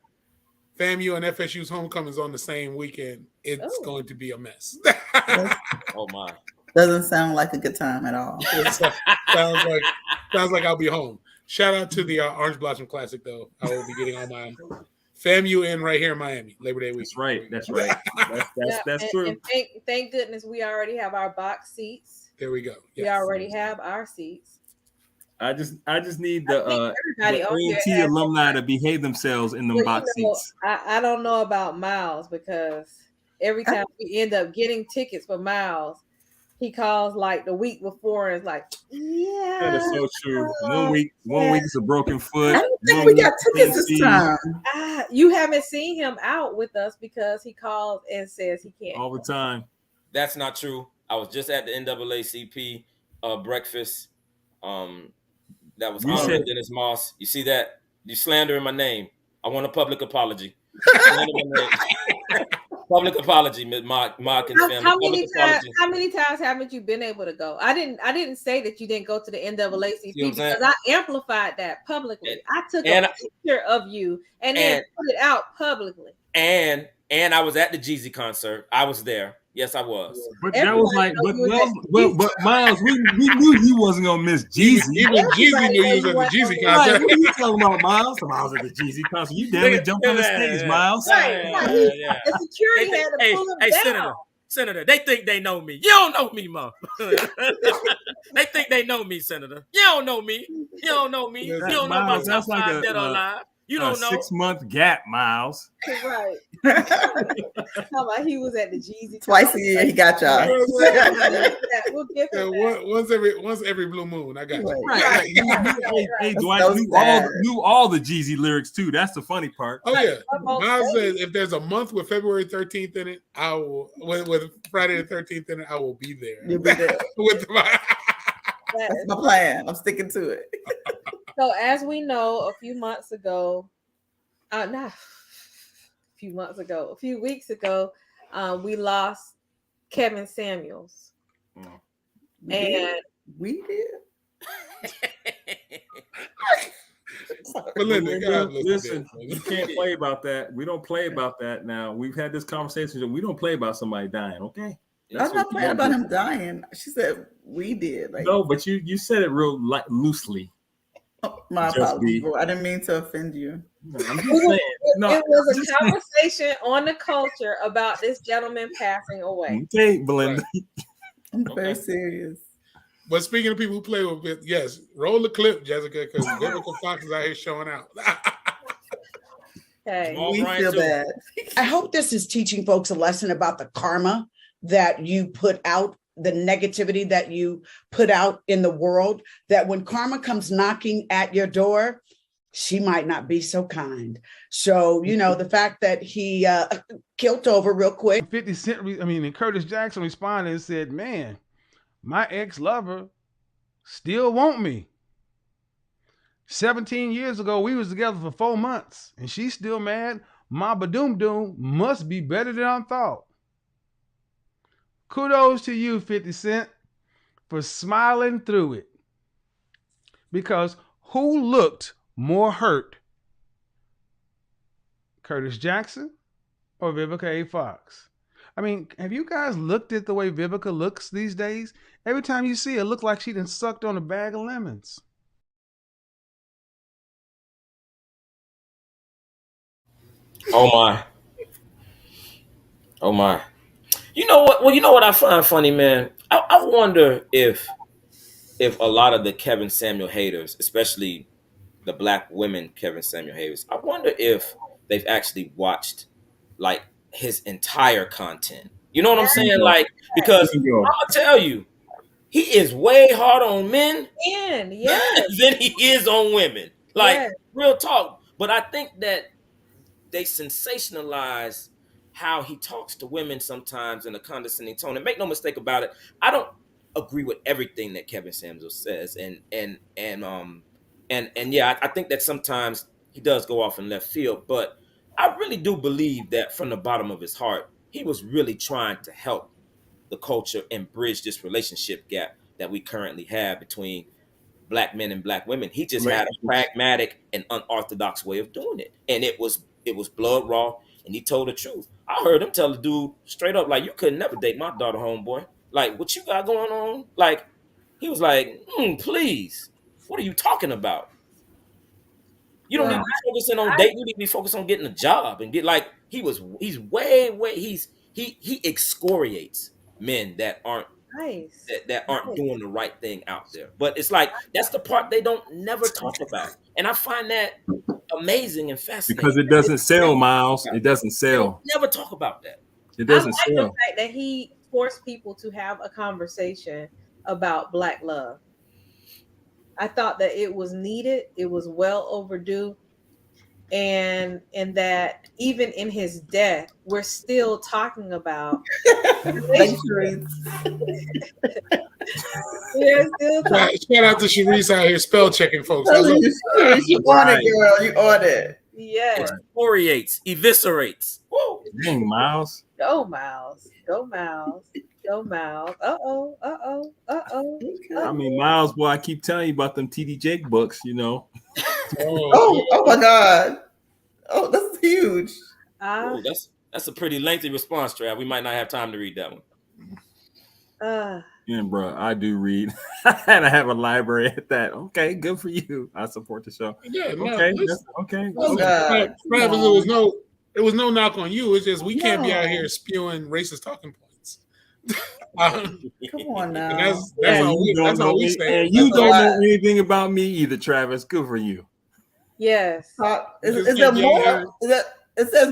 FAMU and FSU's homecoming is on the same weekend. It's Oh. going to be a mess. Oh my. Doesn't sound like a good time at all. sounds like I'll be home. Shout out to the Orange Blossom Classic, though. I will be getting all my FAMU in right here in Miami, Labor Day week. That's right. That's right. That's and, true. And thank goodness we already have our box seats. There we go. We Yes. already have our seats. I just need the everybody on here A&T has alumni to behave themselves in them Well, box seats. I don't know about Miles because every time we end up getting tickets for Miles, he calls like the week before and is like, yeah. That is so true. One week is a broken foot. I don't think we got tickets this time. You haven't seen him out with us because he calls and says he can't. All the time. That's not true. I was just at the NAACP breakfast. That was Honorable Dennis Moss. You see that? You slandering my name. I want a public apology. Public apology, Mark and family. How many times haven't you been able to go? I didn't say that you didn't go to the NAACP because I amplified that publicly. I took a picture of you and then put it out publicly. And I was at the Jeezy concert. I was there. Yes, I was. But that was like, but Miles, we knew you wasn't gonna miss Jeezy. Even Jeezy knew you was at the Jeezy concert. Right, what are you talking about, Miles? Miles at the Jeezy concert. You damn near jumped on the stage, Miles. Right. The security had to pull him down. Senator, they think they know me. You don't know me, Mom. They think they know me, Senator. You don't know me. You don't know me. You don't know my top five dead or alive. You don't know. 6-month gap, Miles. Right. Talking about he was at the Jeezy twice a year. He got y'all. We'll get once every blue moon. I got you. Right. Hey, Dwight knew all the Jeezy lyrics too. That's the funny part. Oh yeah. Miles says if there's a month with February 13th in it, I will. With Friday the 13th in it, I will be there. You'll be there. That's my plan. I'm sticking to it. So as we know, a few weeks ago, we lost Kevin Samuels. And we did. Belinda, listen, you can't play about that. We don't play about that now. We've had this conversation. We don't play about somebody dying, okay? I'm not playing about him dying. She said we did. No, but you said it real loosely. Oh, my apologies. I didn't mean to offend you. No, I'm just saying. It was a conversation on the culture about this gentleman passing away. Okay, Belinda. I'm very serious. But speaking of people who play with it, yes, roll the clip, Jessica, because Biblical Fox is out here showing out. Hey, we feel bad. I hope this is teaching folks a lesson about the karma that you put out, the negativity that you put out in the world, that when karma comes knocking at your door, she might not be so kind. So, the fact that he killed over real quick. 50 Cent, and Curtis Jackson responded and said, man, my ex-lover still want me. 17 years ago, we was together for 4 months, and she's still mad. My badoom doom must be better than I thought. Kudos to you, 50 Cent, for smiling through it. Because who looked more hurt? Curtis Jackson or Vivica A. Fox? Have you guys looked at the way Vivica looks these days? Every time you see her, it look like she done sucked on a bag of lemons. Oh my. Oh my. You know what? Well, you know what I find funny, man? I wonder if a lot of the Kevin Samuel haters, especially the black women Kevin Samuel haters, I wonder if they've actually watched like his entire content. You know what I'm saying? Like, because I'm gonna tell you, he is way harder on men than he is on women. Like, real talk. But I think that they sensationalize how he talks to women sometimes in a condescending tone. And make no mistake about it, I don't agree with everything that Kevin Samuels says. And And yeah, I think that sometimes he does go off in left field, but I really do believe that from the bottom of his heart, he was really trying to help the culture and bridge this relationship gap that we currently have between black men and black women. He just had a pragmatic and unorthodox way of doing it, and it was blood raw, and he told the truth. I heard him tell the dude straight up, like, you could never date my daughter, homeboy. Like, what you got going on? Like, he was like, please, what are you talking about? You don't need to be focusing on dating. You need to be focused on getting a job and get like he's way he excoriates men that aren't Nice. that aren't doing the right thing out there. But it's like that's the part they don't never talk about, and I find that amazing and fascinating because it doesn't sell, Miles. It doesn't They don't sell. never talk about that. It I doesn't like the sell. fact that he forced people to have a conversation about Black love. I thought that it was needed. It was well overdue. And that even in his death, we're still talking about Thanks, Sharice. we're still talking. Shout out to Sharice out here spell checking folks. I love it. Sharice, you on it, girl. You on it. Yes. Excoriates, eviscerates. Woo. Dang, Miles. Go Miles. Go Miles. Go Miles. Uh-oh. Uh-oh. Uh-oh. I mean, Miles, boy, I keep telling you about them TD Jake books, you know. Oh my God. Oh, that's huge. Ooh, that's a pretty lengthy response, Trav. We might not have time to read that one. Yeah, bro, I do read. And I have a library at that. Okay, good for you. I support the show. Yeah, no, Okay, listen, okay. Travis, it was no knock on you. It's just we can't be out here spewing racist talking points. Come on now. That's all we say. And you don't know anything about me either, Travis. Good for you. Yes. Is there more? It says ...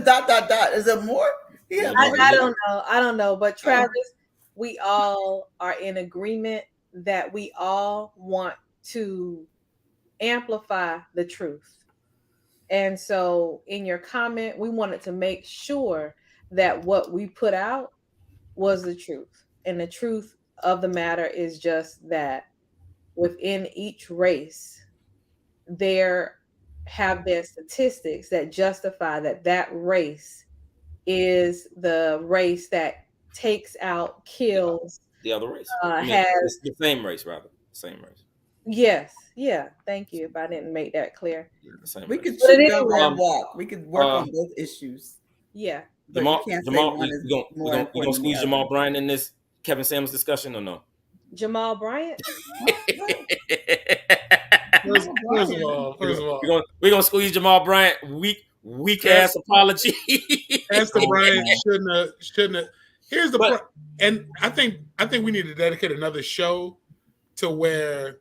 Is there more? Yeah. I don't know. I don't know. But Travis, we all are in agreement that we all want to amplify the truth. And so in your comment, we wanted to make sure that what we put out was the truth. And the truth of the matter is just that within each race, there have been statistics that justify that race is the race that takes out, kills the other race. Has the same race, rather. Same race. Yes. Yeah. Thank you. If I didn't make that clear. We could choose our walk. We could work on both issues. Yeah. Jamal, you gonna squeeze Jamal Bryant in this Kevin Samuels discussion or no? Jamal Bryant? First of all, we're gonna squeeze Jamal Bryant. Weak ass apology. Pastor Bryant shouldn't have. Here's the and I think we need to dedicate another show to where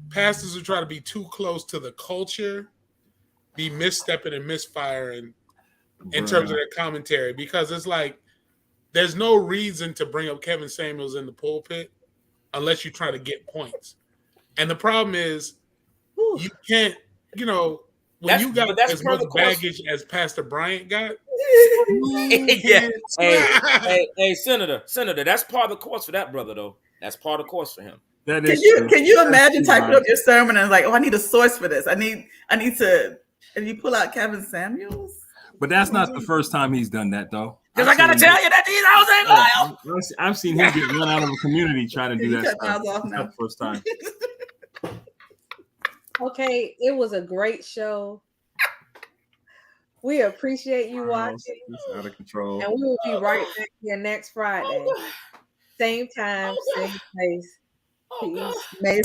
pastors who try to be too close to the culture be misstepping and misfiring in terms of their commentary, because it's like there's no reason to bring up Kevin Samuels in the pulpit unless you try to get points. And the problem is you can't, when you got as much baggage as Pastor Bryant got. Yeah. Hey, Senator, that's part of the course for that brother, though. That's part of the course for him. That is can you imagine typing up your sermon and like, I need a source for this. I need to, and you pull out Kevin Samuels. But that's not the first time he's done that, though. Because I gotta tell you that these hoes ain't loyal. I've seen him get run out of a community trying to do that stuff. That's not the first time. Okay, it was a great show. We appreciate you watching. It's out of control. And we will be right back here next Friday. Same time, same place. Peace. May